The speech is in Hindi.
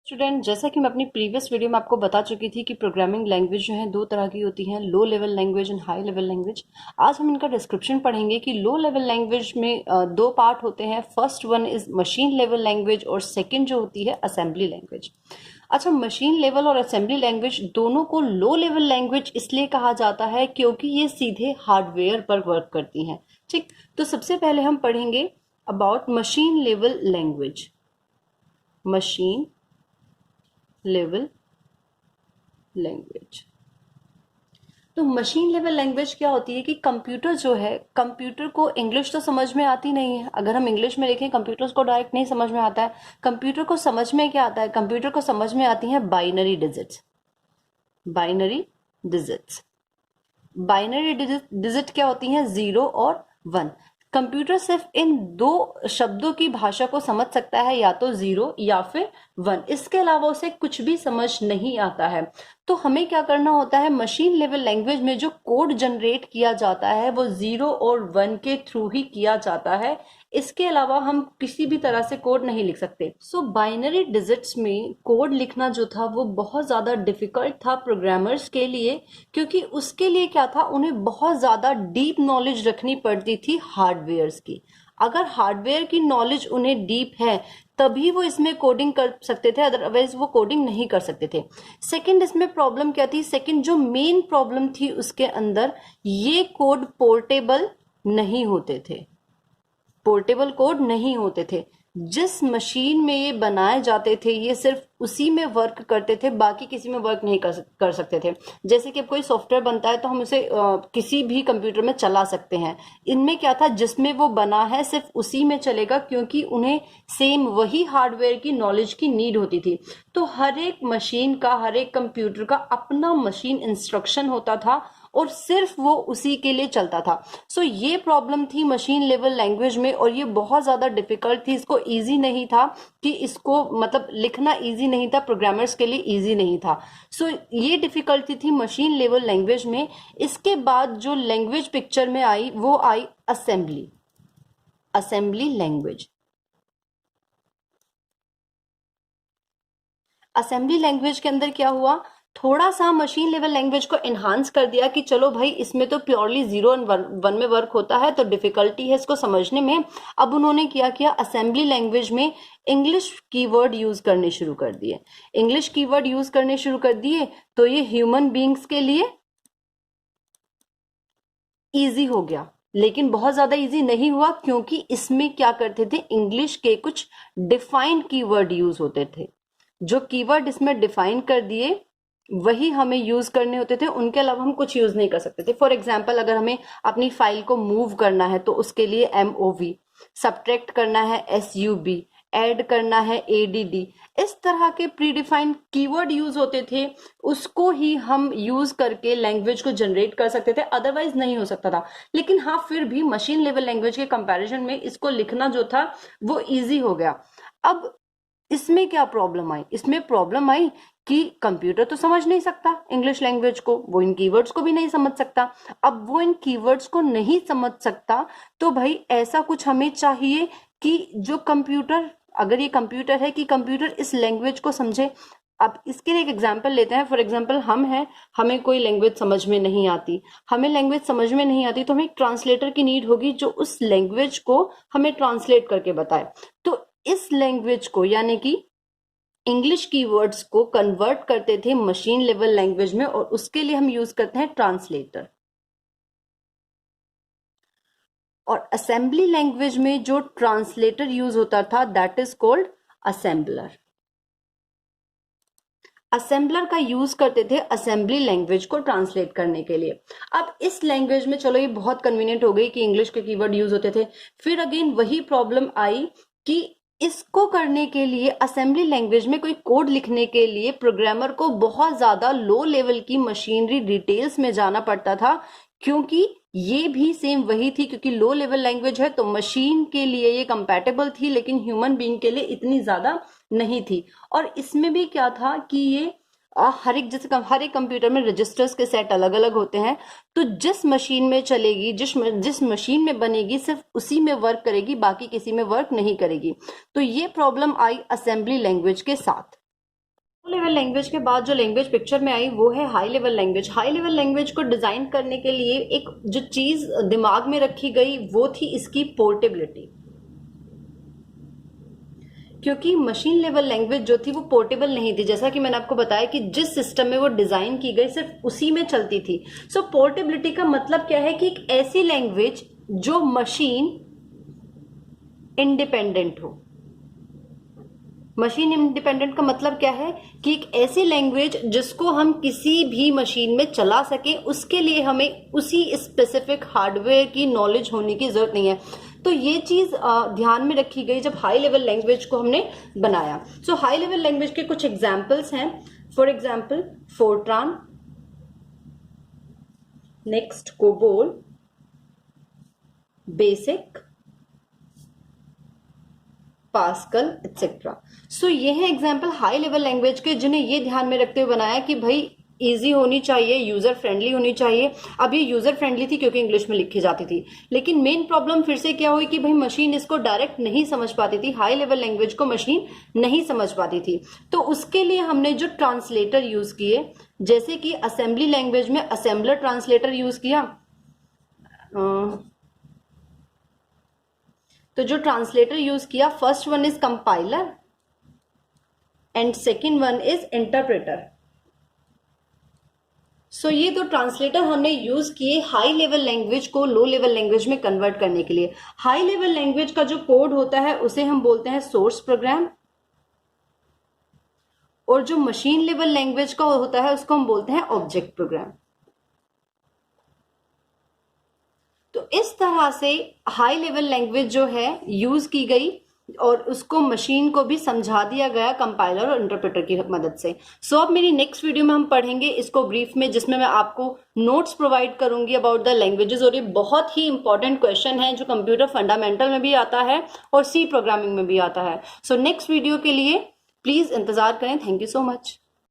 स्टूडेंट, जैसा कि मैं अपनी प्रीवियस वीडियो में आपको बता चुकी थी कि प्रोग्रामिंग लैंग्वेज जो है दो तरह की होती हैं, low level language and high level language. आज हम इनका डिस्क्रिप्शन पढ़ेंगे कि लो लेवल लैंग्वेज में दो पार्ट होते हैं। First one is machine level language और सेकंड जो होती है असेंबली लैंग्वेज। अच्छा, मशीन लेवल और असेंबली लैंग्वेज दोनों को लो लेवल लैंग्वेज इसलिए कहा जाता है क्योंकि ये सीधे हार्डवेयर पर वर्क करती हैं। ठीक, तो सबसे पहले हम पढ़ेंगे about machine level language. Machine level language. तो मशीन लेवल लैंग्वेज क्या होती है कि कंप्यूटर जो है, कंप्यूटर को इंग्लिश तो समझ में आती नहीं है। अगर हम इंग्लिश में लिखें, कंप्यूटर को डायरेक्ट नहीं समझ में आता है। कंप्यूटर को समझ में क्या आता है? कंप्यूटर को समझ में आती है binary digits. Binary digits. Binary digit क्या होती हैं? 0 और 1। कंप्यूटर सिर्फ इन दो शब्दों की भाषा को समझ सकता है, या तो 0 या फिर 1। इसके अलावा उसे कुछ भी समझ नहीं आता है। तो हमें क्या करना होता है? मशीन लेवल लैंग्वेज में जो कोड जनरेट किया जाता है वो 0 और 1 के थ्रू ही किया जाता है। इसके अलावा हम किसी भी तरह से कोड नहीं लिख सकते। सो बाइनरी डिजिट्स में कोड लिखना जो था वो बहुत ज्यादा डिफिकल्ट था प्रोग्रामर्स के लिए, क्योंकि उसके लिए क्या था, उन्हें बहुत ज्यादा डीप नॉलेज रखनी पड़ती थी हार्डवेयर्स की। अगर हार्डवेयर की नॉलेज उन्हें डीप है तभी वो इसमें कोडिंग कर सकते थे, अदरवाइज वो कोडिंग नहीं कर सकते थे। सेकंड, इसमें प्रॉब्लम क्या थी? सेकंड जो मेन प्रॉब्लम थी उसके अंदर, ये कोड पोर्टेबल नहीं होते थे। पोर्टेबल कोड नहीं होते थे। जिस मशीन में ये बनाए जाते थे ये सिर्फ उसी में वर्क करते थे, बाकी किसी में वर्क नहीं कर सकते थे। जैसे कि अब कोई सॉफ्टवेयर बनता है तो हम उसे किसी भी कंप्यूटर में चला सकते हैं। इनमें क्या था, जिसमें वो बना है सिर्फ उसी में चलेगा, क्योंकि उन्हें सेम वही हार्डवेयर की नॉलेज की नीड होती थी। तो हर एक मशीन का, हर एक कंप्यूटर का अपना मशीन इंस्ट्रक्शन होता था और सिर्फ वो उसी के लिए चलता था। सो ये प्रॉब्लम थी मशीन लेवल लैंग्वेज में, और ये बहुत ज्यादा डिफिकल्ट थी। इसको इजी नहीं था कि इसको मतलब लिखना इजी नहीं था, प्रोग्रामर्स के लिए इजी नहीं था। सो ये डिफिकल्टी थी मशीन लेवल लैंग्वेज में। इसके बाद जो लैंग्वेज पिक्चर में आई वो आई assembly. Assembly language. Assembly language के अंदर क्या हुआ, थोड़ा सा मशीन लेवल लैंग्वेज को एनहांस कर दिया कि चलो भाई इसमें तो प्योरली 0 और 1 में वर्क होता है तो डिफिकल्टी है इसको समझने में। अब उन्होंने क्या किया, असेंबली लैंग्वेज में इंग्लिश कीवर्ड यूज करने शुरू कर दिए। इंग्लिश कीवर्ड यूज करने शुरू कर दिए तो ये ह्यूमन बींग्स के लिए इजी हो गया, लेकिन बहुत ज्यादा इजी नहीं हुआ, क्योंकि इसमें क्या करते थे, इंग्लिश के कुछ डिफाइंड कीवर्ड यूज होते थे। जो कीवर्ड इसमें डिफाइन कर दिए वही हमें यूज करने होते थे, उनके अलावा हम कुछ यूज नहीं कर सकते थे। फॉर एग्जाम्पल, अगर हमें अपनी फाइल को मूव करना है तो उसके लिए MOV, सब्ट्रैक्ट करना है SUB, ऐड करना है ADD। इस तरह के प्री डिफाइंड कीवर्ड यूज होते थे, उसको ही हम यूज करके लैंग्वेज को जनरेट कर सकते थे, अदरवाइज नहीं हो सकता था। लेकिन हाँ, फिर भी मशीन लेवल लैंग्वेज के कंपैरिजन में इसको लिखना जो था वो इजी हो गया। अब इसमें क्या प्रॉब्लम आई? इसमें प्रॉब्लम आई कि कंप्यूटर तो समझ नहीं सकता इंग्लिश लैंग्वेज को, वो इन कीवर्ड्स को भी नहीं समझ सकता। अब वो इन कीवर्ड्स को नहीं समझ सकता तो भाई ऐसा कुछ हमें चाहिए कि जो कंप्यूटर, अगर ये कंप्यूटर है, कि कंप्यूटर इस लैंग्वेज को समझे। अब इसके लिए एक एग्जांपल लेते हैं। फॉर एग्जांपल, हम हैं, हमें कोई लैंग्वेज समझ में नहीं आती। हमें लैंग्वेज समझ में नहीं आती तो हमें एक ट्रांसलेटर की नीड होगी जो उस लैंग्वेज को हमें ट्रांसलेट करके बताए। तो इस लैंग्वेज को, यानी कि इंग्लिश कीवर्ड्स को कन्वर्ट करते थे मशीन लेवल लैंग्वेज में, और उसके लिए हम यूज करते हैं ट्रांसलेटर। और असेंबली लैंग्वेज में जो ट्रांसलेटर यूज होता था that is called assembler. Assembler का यूज करते थे असेंबली लैंग्वेज को ट्रांसलेट करने के लिए। अब इस लैंग्वेज में चलो ये बहुत कन्वीनियंट हो गई कि इंग्लिश के कीवर्ड यूज होते थे। फिर अगेन वही प्रॉब्लम आई कि इसको करने के लिए, असेंबली लैंग्वेज में कोई कोड लिखने के लिए प्रोग्रामर को बहुत ज्यादा लो लेवल की मशीनरी डिटेल्स में जाना पड़ता था, क्योंकि ये भी सेम वही थी, क्योंकि लो लेवल लैंग्वेज है तो मशीन के लिए ये कंपैटिबल थी लेकिन ह्यूमन बीइंग के लिए इतनी ज्यादा नहीं थी। और इसमें भी क्या था कि ये हर एक, जैसे हर एक कंप्यूटर में रजिस्टर्स के सेट अलग अलग होते हैं, तो जिस मशीन में चलेगी, जिस मशीन में बनेगी सिर्फ उसी में वर्क करेगी, बाकी किसी में वर्क नहीं करेगी। तो ये प्रॉब्लम आई असेंबली लैंग्वेज के साथ। लेवल लैंग्वेज के बाद जो लैंग्वेज पिक्चर में आई वो है high level language. High level language को डिजाइन करने के लिए एक जो चीज दिमाग में रखी गई वो थी इसकी पोर्टेबिलिटी, क्योंकि मशीन लेवल लैंग्वेज जो थी वो पोर्टेबल नहीं थी। जैसा कि मैंने आपको बताया कि जिस सिस्टम में वो डिजाइन की गई सिर्फ उसी में चलती थी। सो पोर्टेबिलिटी का मतलब क्या है कि एक ऐसी लैंग्वेज जो मशीन इंडिपेंडेंट हो। मशीन इंडिपेंडेंट का मतलब क्या है कि एक ऐसी लैंग्वेज जिसको हम किसी भी मशीन में चला सके, उसके लिए हमें उसी स्पेसिफिक हार्डवेयर की नॉलेज होने की जरूरत नहीं है। तो ये चीज ध्यान में रखी गई जब हाई लेवल लैंग्वेज को हमने बनाया। सो हाई लेवल लैंग्वेज के कुछ एग्जांपल्स हैं। For example Fortran, next COBOL, BASIC, Pascal etcetera. So ये है एग्जांपल हाई लेवल लैंग्वेज के जिन्हें ये ध्यान में रखते हुए बनाया कि भाई इजी होनी चाहिए, यूजर फ्रेंडली होनी चाहिए। अब ये यूजर फ्रेंडली थी क्योंकि इंग्लिश में लिखी जाती थी, लेकिन मेन प्रॉब्लम फिर से क्या हुई कि भाई मशीन इसको डायरेक्ट नहीं समझ पाती थी, हाई लेवल लैंग्वेज को मशीन नहीं समझ पाती थी। तो उसके लिए हमने जो ट्रांसलेटर यूज किए, जैसे कि असेंबली लैंग्वेज में असेंबलर ट्रांसलेटर यूज किया। तो जो ट्रांसलेटर यूज किया, first one is compiler and second one is interpreter. So ये दो ट्रांसलेटर हमने यूज किए हाई लेवल लैंग्वेज को लो लेवल लैंग्वेज में कन्वर्ट करने के लिए। हाई लेवल लैंग्वेज का जो कोड होता है उसे हम बोलते हैं सोर्स प्रोग्राम, और जो मशीन लेवल लैंग्वेज का होता है उसको हम बोलते हैं ऑब्जेक्ट प्रोग्राम। तो इस तरह से हाई लेवल लैंग्वेज जो है यूज की गई और उसको मशीन को भी समझा दिया गया कंपाइलर और इंटरप्रेटर की मदद से। सो अब मेरी नेक्स्ट वीडियो में हम पढ़ेंगे इसको ब्रीफ में, जिसमें मैं आपको नोट्स प्रोवाइड करूंगी अबाउट द लैंग्वेजेस। और ये बहुत ही इंपॉर्टेंट क्वेश्चन है जो कंप्यूटर फंडामेंटल में भी आता है और सी प्रोग्रामिंग में भी आता है। सो नेक्स्ट वीडियो के लिए प्लीज इंतजार करें। Thank you so much.